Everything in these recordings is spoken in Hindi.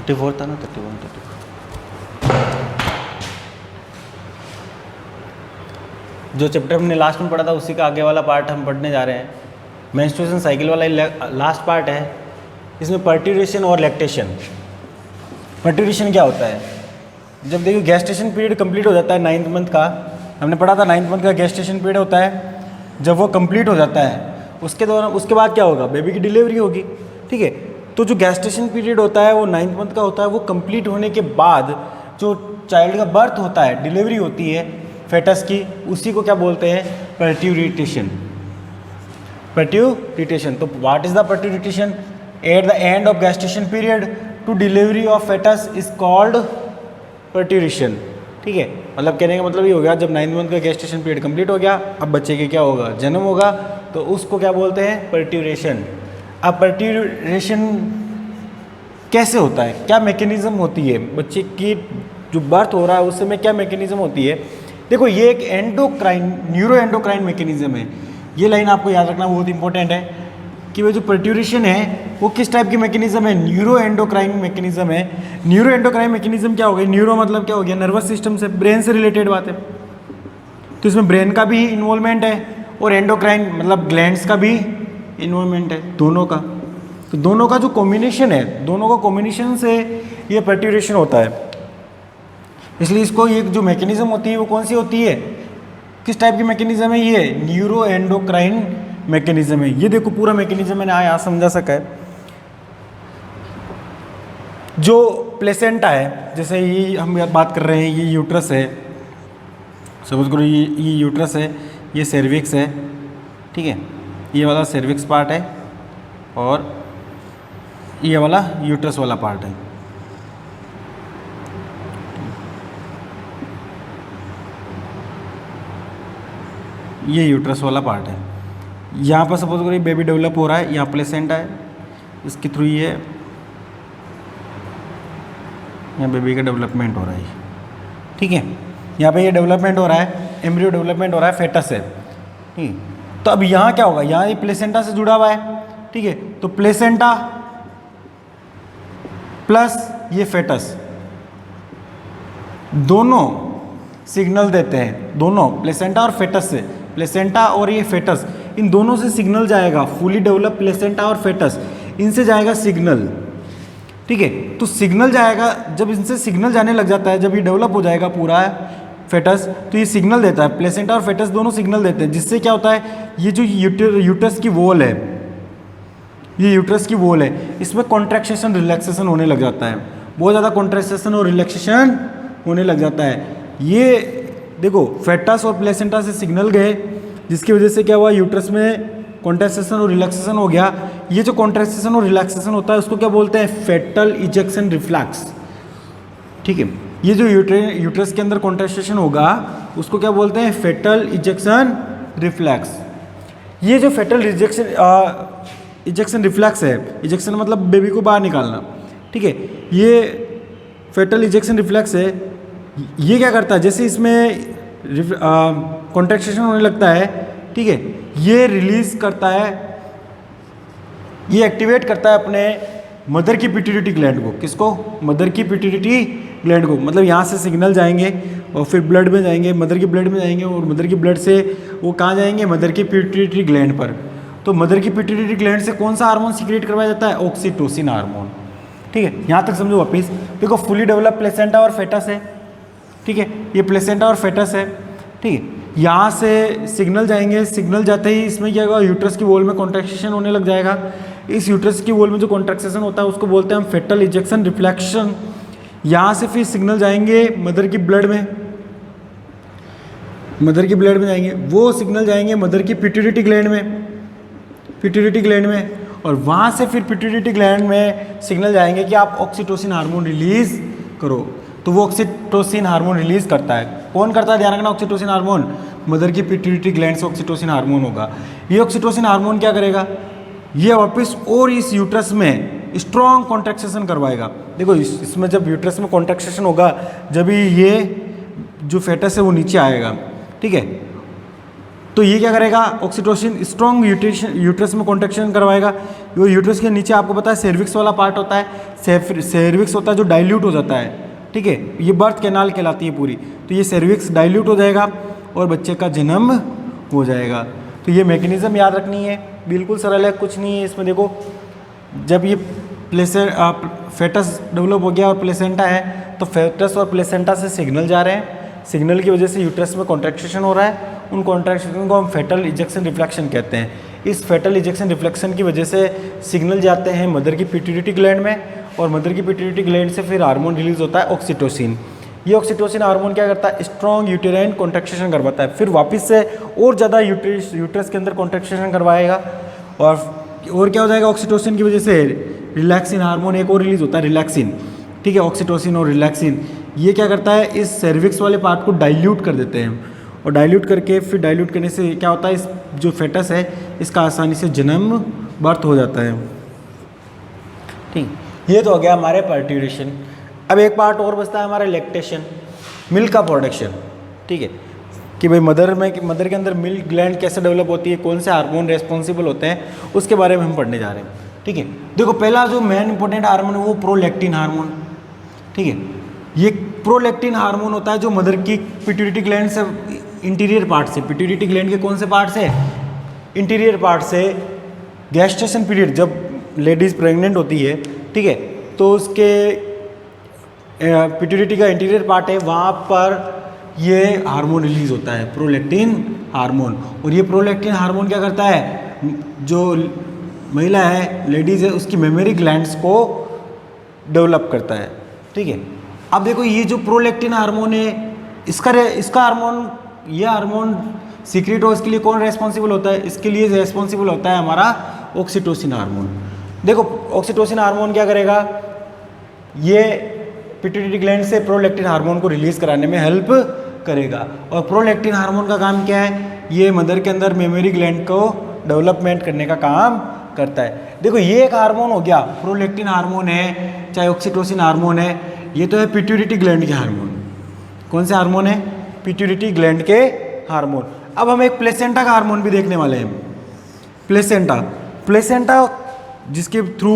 34 था ना, 31 34। जो चैप्टर हमने लास्ट में पढ़ा था उसी का आगे वाला पार्ट हम पढ़ने जा रहे हैं। मेंस्ट्रुएशन साइकिल वाला लास्ट पार्ट है। इसमें पर्ट्यूरेशन और लैक्टेशन। पर्ट्यूरेशन क्या होता है? जब देखिए गेस्टेशन पीरियड कंप्लीट हो जाता है 9th मंथ का, हमने पढ़ा था 9th मंथ का गेस्टेशन पीरियड होता है। जब वो कंप्लीट हो जाता है उसके दौरान उसके बाद क्या होगा? बेबी की डिलीवरी होगी, ठीक है। तो जो गेस्टेशन पीरियड होता है वो 9th मंथ का होता है। वो कंप्लीट होने के बाद जो चाइल्ड का बर्थ होता है, डिलीवरी होती है फेटस की, उसी को क्या बोलते हैं? पर्ट्यूरेटेशन। पर्ट्यूरेटेशन। तो what is the parturition? At the end of gestation period to delivery of foetus is called parturition, ठीक है। मतलब कहने का मतलब ये हो गया, जब 9th मंथ का गेस्टेशन पीरियड कंप्लीट हो गया, अब बच्चे के क्या होगा? जन्म होगा, तो उसको क्या बोलते हैं? पर्ट्यूरेशन। अब पर्ट्यूरेशन कैसे होता है? क्या मैकेनिज्म होती है? बच्चे की जो बर्थ हो रहा है उस समय क्या मैकेनिज्म होती है? देखो, ये एक एंडोक्राइन, न्यूरो एंडोक्राइन मैकेनिज्म है। ये लाइन आपको याद रखना बहुत इंपॉर्टेंट है कि वो जो पर्ट्यूरेशन है वो किस टाइप की मैकेनिज्म है? न्यूरो एंडोक्राइन मैकेनिज्म है। न्यूरो एंडोक्राइन मैकेनिज्म क्या हो गया? न्यूरो मतलब क्या हो गया? नर्वस सिस्टम से, ब्रेन से रिलेटेड बात है। तो इसमें ब्रेन का भी इन्वॉल्वमेंट है और एंडोक्राइन मतलब ग्लैंड्स का भी इन्वॉल्वमेंट है, दोनों का। तो दोनों का जो कॉम्बिनेशन है, दोनों का कॉम्बिनेशन से ये पर्ट्यूरेशन होता है। इसलिए इसको ये जो मैकेनिज्म होती है वो कौन सी होती है? किस टाइप की मैकेनिज्म है? ये न्यूरो एंडोक्राइन मैकेनिज्म है। ये देखो पूरा मैकेनिज्म मैंने यहाँ समझा सका है। जो प्लेसेंटा है, जैसे ये हम बात कर रहे हैं, ये यूट्रस है, समझ करो ये यूट्रस है, ये सर्विक्स है, ठीक है। ये वाला सर्विक्स पार्ट है और ये वाला यूट्रस वाला पार्ट है। ये यूट्रस वाला पार्ट है। यहाँ पर सपोज करो बेबी डेवलप हो रहा है, यहाँ प्लेसेंटा है, इसके थ्रू ये यहाँ बेबी का डेवलपमेंट हो रहा है, ठीक है। यहाँ पे ये डेवलपमेंट हो रहा है, एम्ब्रियो डेवलपमेंट हो रहा है, फेटस है, ठीक है। तो अब यहाँ क्या होगा? यहाँ ये प्लेसेंटा से जुड़ा हुआ है, ठीक है। तो प्लेसेंटा प्लस ये फेटस दोनों सिग्नल देते हैं, दोनों प्लेसेंटा और फेटस से, प्लेसेंटा और ये फेटस, इन दोनों से सिग्नल जाएगा। फुली डेवलप प्लेसेंटा और फेटस, इनसे जाएगा सिग्नल, ठीक है। तो सिग्नल जाएगा, जब इनसे सिग्नल जाने लग जाता है, जब ये डेवलप हो जाएगा पूरा फेटस, तो ये सिग्नल देता है। प्लेसेंटा और फेटस दोनों सिग्नल देते हैं, जिससे क्या होता है? ये जो यूट्रस की वॉल है, ये यूट्रस की वॉल है, इसमें कॉन्ट्रैक्शन रिलैक्सेशन होने लग जाता है। बहुत ज़्यादा कॉन्ट्रैक्शन और रिलैक्सेशन होने लग जाता है। ये देखो फेटस और प्लेसेंटा से सिग्नल गए, जिसकी वजह से क्या हुआ? यूट्रस में कॉन्ट्रैक्शन और रिलैक्सेशन हो गया। ये जो कॉन्ट्रैक्शन और रिलैक्सेशन होता है उसको क्या बोलते हैं? फेटल इजेक्शन रिफ्लैक्स, ठीक है। ये जो यूट्रस के अंदर कॉन्ट्रैक्शन होगा उसको क्या बोलते हैं? Fetal ejection reflex. ये जो फेटल इजेक्शन रिफ्लैक्स है, इजेक्शन मतलब बेबी को बाहर निकालना, ठीक है। ये फेटल इजेक्शन रिफ्लैक्स है, ये क्या करता है? जैसे इसमें कॉन्ट्रैक्शन होने लगता है, ठीक है, ये रिलीज करता है, ये एक्टिवेट करता है अपने मदर की पिट्यूटरी ग्लैंड को। किसको? मदर की पिट्यूटरी ग्लैंड को। मतलब यहाँ से सिग्नल जाएंगे और फिर ब्लड में जाएंगे, मदर की ब्लड में जाएंगे, और मदर की ब्लड से वो कहाँ जाएंगे? मदर की पिट्यूटरी ग्लैंड पर। तो मदर की पिट्यूटरी ग्लैंड से कौन सा हार्मोन सीक्रेट करवाया जाता है? ऑक्सीटोसिन हार्मोन, ठीक है। यहाँ तक समझो वापिस। देखो फुली डेवलप प्लेसेंटा और फेटस है, ठीक है, ये प्लेसेंटा और फेटस है, ठीक है। यहाँ से सिग्नल जाएंगे, सिग्नल जाते ही इसमें क्या होगा? यूट्रस की वॉल में कॉन्ट्रैक्शन होने लग जाएगा। इस यूट्रस की वॉल में जो कॉन्ट्रैक्शन होता है उसको बोलते हैं हम फेटल इजेक्शन रिफ्लेक्शन। यहाँ से फिर सिग्नल जाएंगे मदर की ब्लड में, मदर की ब्लड में जाएंगे, वो सिग्नल जाएंगे मदर की पिट्यूटरी ग्लैंड में, पिट्यूटरी ग्लैंड में, और वहाँ से फिर पिट्यूटरी ग्लैंड में सिग्नल जाएंगे कि आप ऑक्सीटोसिन हार्मोन रिलीज करो। तो वो ऑक्सीटोसिन हार्मोन रिलीज करता है। कौन करता है? ध्यान रखना, ऑक्सीटोसिन हार्मोन मदर की पिट्यूटरी ग्लैंड से ऑक्सीटोसिन हार्मोन होगा। ये ऑक्सीटोसिन हार्मोन क्या करेगा? ये वापस और इस यूट्रस में स्ट्रॉन्ग कॉन्ट्रैक्शन करवाएगा। देखो इसमें जब यूट्रस में कॉन्ट्रैक्शन होगा, जब ये जो फेटस है वो नीचे आएगा, ठीक है। तो ये क्या करेगा? ऑक्सीटोसिन स्ट्रॉन्ग यूट्रस में कॉन्ट्रैक्शन करवाएगा। वो यूट्रस के नीचे आपको पता है सेर्विक्स वाला पार्ट होता है, सेर्विक्स होता है जो डाइल्यूट हो जाता है, ठीक है, ये बर्थ कैनाल कहलाती है पूरी। तो ये सेर्विक्स डाइल्यूट हो जाएगा और बच्चे का जन्म हो जाएगा। तो ये मैकेनिज्म याद रखनी है, बिल्कुल सरल है, कुछ नहीं है इसमें। देखो जब ये फेटस डेवलप हो गया और प्लेसेंटा है, तो फेटस और प्लेसेंटा से सिग्नल जा रहे हैं, सिग्नल की वजह से यूट्रस में कॉन्ट्रैक्शन हो रहा है, उन कॉन्ट्रैक्शन को हम फेटल इजेक्शन रिफ्लेक्शन कहते हैं। इस फेटल इजेक्शन रिफ्लेक्शन की वजह से सिग्नल जाते हैं मदर की पिट्यूटरी ग्लैंड में, और मदर की पिट्यूटरी ग्लैंड से फिर हार्मोन रिलीज होता है ऑक्सीटोसिन। ये ऑक्सीटोसिन हार्मोन क्या करता है, स्ट्रॉन्ग यूटेराइन कॉन्ट्रैक्शन करवाता है, फिर वापस से और ज़्यादा यूट्रस के अंदर कॉन्ट्रैक्शन करवाएगा, और क्या हो जाएगा, ऑक्सीटोसिन की वजह से रिलैक्सिन हार्मोन एक और रिलीज होता है, रिलैक्सिन, ठीक है, ऑक्सीटोसिन और रिलैक्सिन। ये क्या करता है, इस सर्विक्स वाले पार्ट को डाइल्यूट कर देते हैं, और डाइल्यूट करके फिर डाइल्यूट करने से क्या होता है, इस जो फेटस है इसका आसानी से जन्म बर्थ हो जाता है। ठीक, ये तो हो गया हमारे पार्ट्यूरेशन। अब एक पार्ट और बचता है हमारा लैक्टेशन, मिल्क का प्रोडक्शन, ठीक है, कि भाई मदर के अंदर मिल्क ग्लैंड कैसे डेवलप होती है, कौन से हार्मोन रेस्पॉन्सिबल होते हैं, उसके बारे में हम पढ़ने जा रहे हैं। ठीक है, देखो पहला जो मेन इंपॉर्टेंट हार्मोन है वो प्रोलैक्टिन हार्मोन, ठीक है, ये प्रोलैक्टिन हार्मोन होता है जो मदर की पिट्यूटरी ग्लैंड से इंटीरियर पार्ट से, पिट्यूटरी ग्लैंड के कौन से पार्ट से, इंटीरियर पार्ट से, गैस्ट्रेशन पीरियड जब लेडीज़ प्रेग्नेंट होती है, ठीक है, तो उसके पिट्यूटरी का इंटीरियर पार्ट है, वहाँ पर ये हार्मोन रिलीज होता है, प्रोलैक्टिन हार्मोन। और ये प्रोलैक्टिन हार्मोन क्या करता है, जो महिला है, लेडीज़ है, उसकी मेमोरी ग्लैंड्स को डेवलप करता है, ठीक है। अब देखो ये जो प्रोलैक्टिन हार्मोन है, इसका हार्मोन, ये हार्मोन सीक्रेट हो, इसके लिए कौन रेस्पॉन्सिबल होता है, इसके लिए रेस्पॉन्सिबल होता है हमारा ऑक्सीटोसिन हार्मोन। देखो ऑक्सीटोसिन हार्मोन क्या करेगा, ये पिट्यूटरी ग्लैंड से प्रोलैक्टिन हार्मोन को रिलीज कराने में हेल्प करेगा। और प्रोलैक्टिन हार्मोन का काम क्या है, ये मदर के अंदर मेमोरी ग्लैंड को डेवलपमेंट करने का काम करता है। देखो ये एक हार्मोन हो गया, प्रोलैक्टिन हार्मोन है चाहे ऑक्सीटोसिन हार्मोन है, ये तो है पिट्यूटरी ग्लैंड के हार्मोन। कौन से हार्मोन है, पिट्यूटरी ग्लैंड के हार्मोन। अब हम एक प्लेसेंटा का हार्मोन भी देखने वाले हैं, प्लेसेंटा जिसके थ्रू,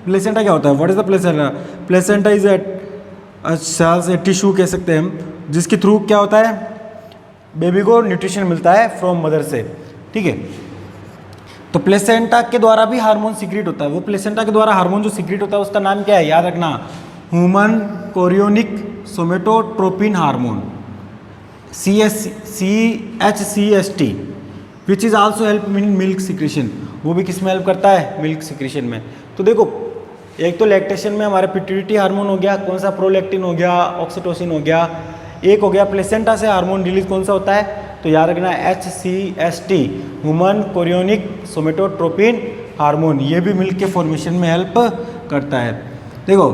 प्लेसेंटा क्या होता है, what is the placenta, placenta is cells, a tissue कह सकते हैं हम, जिसके थ्रू क्या होता है, बेबी को न्यूट्रिशन मिलता है फ्रॉम मदर से, ठीक है। तो प्लेसेंटा के द्वारा भी हार्मोन सीक्रेट होता है, वो प्लेसेंटा के द्वारा हार्मोन जो सीक्रेट होता है उसका नाम क्या है, याद रखना, human chorionic somatotropin hormone, CHCST, which is also help in milk secretion. वो भी किस में हेल्प करता है, मिल्क सिक्रेशन में। तो देखो एक तो लैक्टेशन में हमारा पिट्यूटरी हार्मोन हो गया, कौन सा, प्रोलैक्टिन हो गया, ऑक्सीटोसिन हो गया, एक हो गया प्लेसेंटा से हार्मोन रिलीज कौन सा होता है, तो याद रखना HCST, human chorionic somatotropin hormone, ये भी मिल्क के फॉर्मेशन में हेल्प करता है। देखो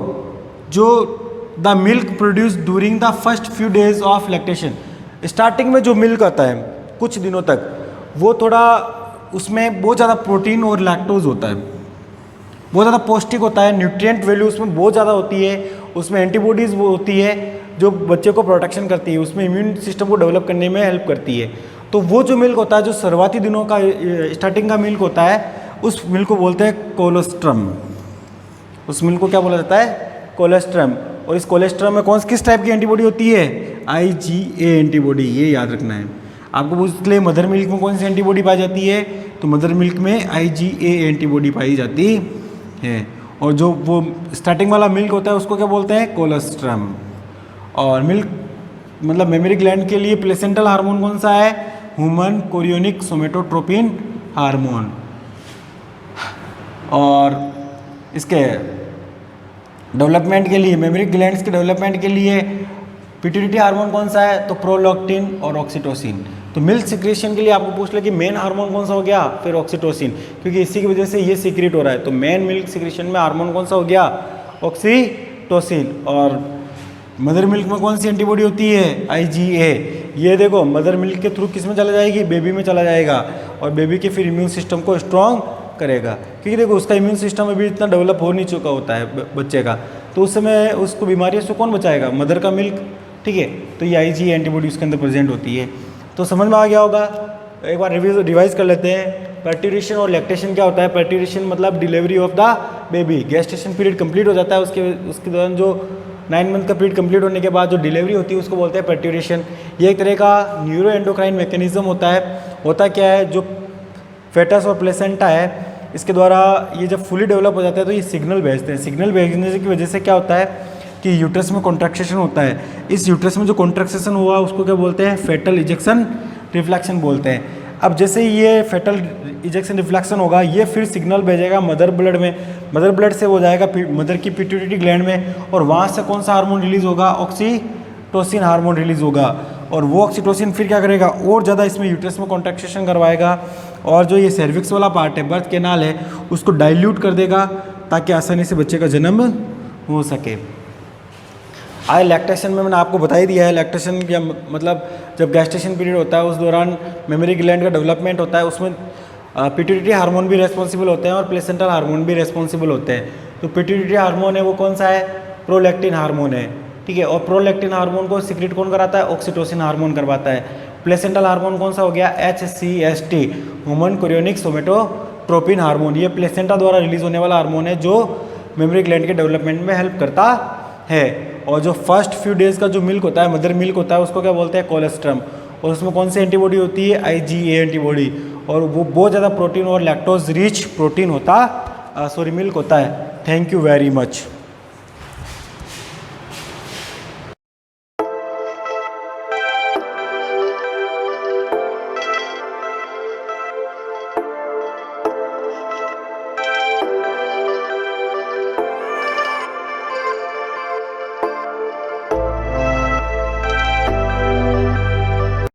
जो the milk produce during the first few days of lactation, starting में जो मिल्क आता है कुछ दिनों तक, वो थोड़ा उसमें बहुत ज़्यादा प्रोटीन और लैक्टोज होता है, बहुत ज़्यादा पौष्टिक होता है, न्यूट्रिएंट वैल्यू उसमें बहुत ज़्यादा होती है, उसमें एंटीबॉडीज़ वो होती है जो बच्चे को प्रोटेक्शन करती है, उसमें इम्यून सिस्टम को डेवलप करने में हेल्प करती है। तो वो जो मिल्क होता है, जो शुरुआती दिनों का स्टार्टिंग का मिल्क होता है, उस मिल्क को बोलते हैं कोलेस्ट्रम, उस मिल्क को क्या बोला जाता है, कोलेस्ट्रम। और इस कोलेस्ट्रम में किस टाइप की एंटीबॉडी होती है, IgA एंटीबॉडी, ये याद रखना है आपको। इसलिए मदर मिल्क में कौन सी एंटीबॉडी पाई जाती है, तो मदर मिल्क में IgA एंटीबॉडी पाई जाती है। और जो वो स्टार्टिंग वाला मिल्क होता है उसको क्या बोलते हैं, कोलेस्ट्रम। और मिल्क मतलब मेमोरी ग्लैंड के लिए प्लेसेंटल हार्मोन कौन सा है, ह्यूमन कोरियोनिक सोमेटोट्रोपिन हार्मोन। और इसके डेवलपमेंट के लिए, मेमोरी ग्लैंड्स के डेवलपमेंट के लिए पिट्यूटरी हार्मोन कौन सा है, तो प्रोलैक्टिन और ऑक्सीटोसिन। तो मिल्क सिक्रेशन के लिए आपको पूछ ले कि मेन हार्मोन कौन सा हो गया, फिर ऑक्सीटोसिन, क्योंकि इसी की वजह से ये सीक्रेट हो रहा है। तो मेन मिल्क सिक्रेशन में हार्मोन कौन सा हो गया, ऑक्सीटोसिन। और मदर मिल्क में कौन सी एंटीबॉडी होती है, IgA। ये देखो मदर मिल्क के थ्रू किस में चला जाएगी, बेबी में चला जाएगा, और बेबी के फिर इम्यून सिस्टम को स्ट्रॉन्ग करेगा, क्योंकि देखो उसका इम्यून सिस्टम अभी इतना डेवलप हो नहीं चुका होता है बच्चे का, तो उस समय उसको बीमारियों से कौन बचाएगा, मदर का मिल्क, ठीक है। तो ये IgA एंटीबॉडी उसके अंदर प्रेजेंट होती है। तो समझ में आ गया होगा, एक बार रिवाइज कर लेते हैं। पर्ट्यूरेशन और लैक्टेशन क्या होता है? पर्ट्यूरेशन मतलब delivery of the baby. Gestation period complete हो जाता है, उसके दौरान जो 9 मंथ का पीरियड कंप्लीट होने के बाद जो डिलीवरी होती है उसको बोलते हैं पर्ट्यूरेशन। ये एक तरह का न्यूरो एंडोक्राइन मैकेनिज्म होता है। होता क्या है, जो फेटस और प्लेसेंटा है इसके द्वारा ये जब फुली डेवलप हो जाता है तो ये सिग्नल भेजते हैं। सिग्नल भेजने की वजह से क्या होता है कि यूट्रस में कॉन्ट्रैक्शन होता है। इस यूट्रस में जो कॉन्ट्रैक्शन हुआ उसको क्या बोलते हैं? फेटल इजेक्शन रिफ्लेक्शन बोलते हैं। अब जैसे ये फेटल इजेक्शन रिफ्लेक्शन होगा, ये फिर सिग्नल भेजेगा मदर ब्लड में। मदर ब्लड से वो जाएगा मदर की पिट्यूटरी ग्लैंड में, और वहाँ से कौन सा हार्मोन रिलीज होगा? ऑक्सीटोसिन हार्मोन रिलीज होगा। और वो ऑक्सीटोसिन फिर क्या करेगा? और ज़्यादा इसमें यूट्रस में कॉन्ट्रैक्शन करवाएगा, और जो ये सर्विक्स वाला पार्ट है, बर्थ कैनाल है, उसको डाइल्यूट कर देगा ताकि आसानी से बच्चे का जन्म हो सके। आज लैक्टेशन में मैंने आपको बता ही दिया है। लैक्टेशन क्या मतलब, जब गैस्टेशन पीरियड होता है उस दौरान मेमोरी ग्लैंड का डेवलपमेंट होता है, उसमें पिट्यूटरी हार्मोन भी रेस्पॉन्सिबल होते हैं और प्लेसेंटल हार्मोन भी रेस्पॉन्सिबल होते हैं। तो पिट्यूटरी हार्मोन है वो कौन सा है? प्रोलैक्टिन हार्मोन है, ठीक है। और प्रोलैक्टिन हार्मोन को सिक्रेट कौन कराता है? ऑक्सीटोसिन हार्मोन करवाता है। प्लेसेंटल हार्मोन कौन सा हो गया? HCST, human chorionic somatotropin hormone. ये प्लेसेंटा द्वारा रिलीज होने वाला हार्मोन है जो मेमोरी ग्लैंड के डेवलपमेंट में हेल्प करता है। और जो फर्स्ट फ्यू डेज का जो मिल्क होता है, मदर मिल्क होता है, उसको क्या बोलते हैं? कोलेस्ट्रम। और उसमें कौन सी एंटीबॉडी होती है? IgA antibody. और वो बहुत ज़्यादा प्रोटीन और लैक्टोज रिच प्रोटीन होता मिल्क होता है। Thank you very much.